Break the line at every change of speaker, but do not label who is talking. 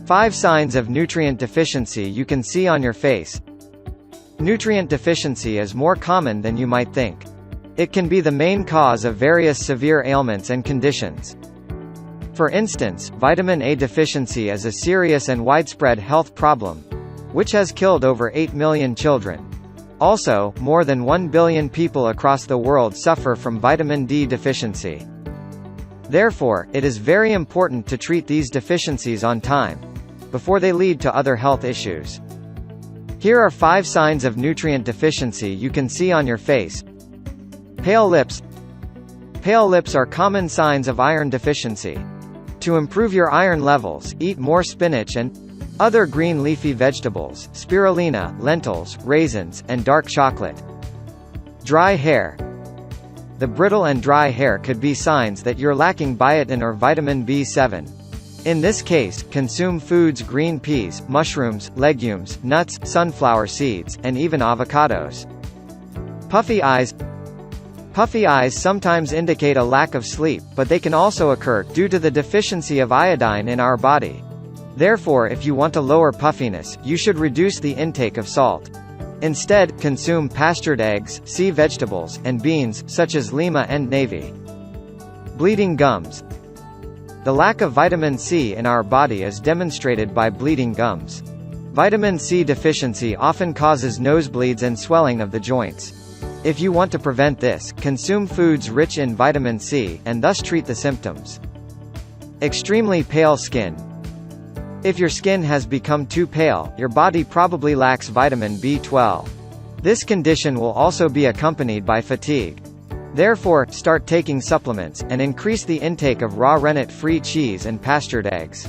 5 signs of nutrient deficiency you can see on your face. Nutrient deficiency is more common than you might think. It can be the main cause of various severe ailments and conditions. For instance, vitamin A deficiency is a serious and widespread health problem, which has killed over 8 million children. Also, more than 1 billion people across the world suffer from vitamin D deficiency. Therefore, it is very important to treat these deficiencies on time, before they lead to other health issues. Here are 5 signs of nutrient deficiency you can see on your face. Pale lips. Pale lips are common signs of iron deficiency. To improve your iron levels, eat more spinach and other green leafy vegetables, spirulina, lentils, raisins, and dark chocolate. Dry hair. The brittle and dry hair could be signs that you're lacking biotin or vitamin B7. In this case, consume foods green peas, mushrooms, legumes, nuts, sunflower seeds, and even avocados. Puffy eyes. Puffy eyes sometimes indicate a lack of sleep, but they can also occur due to the deficiency of iodine in our body. Therefore, if you want to lower puffiness, you should reduce the intake of salt. Instead, consume pastured eggs, sea vegetables, and beans, such as lima and navy. Bleeding gums. The lack of vitamin C in our body is demonstrated by bleeding gums. Vitamin C deficiency often causes nosebleeds and swelling of the joints. If you want to prevent this, consume foods rich in vitamin C, and thus treat the symptoms. Extremely pale skin. If your skin has become too pale, your body probably lacks vitamin B12. This condition will also be accompanied by fatigue. Therefore, start taking supplements, and increase the intake of raw rennet-free cheese and pastured eggs.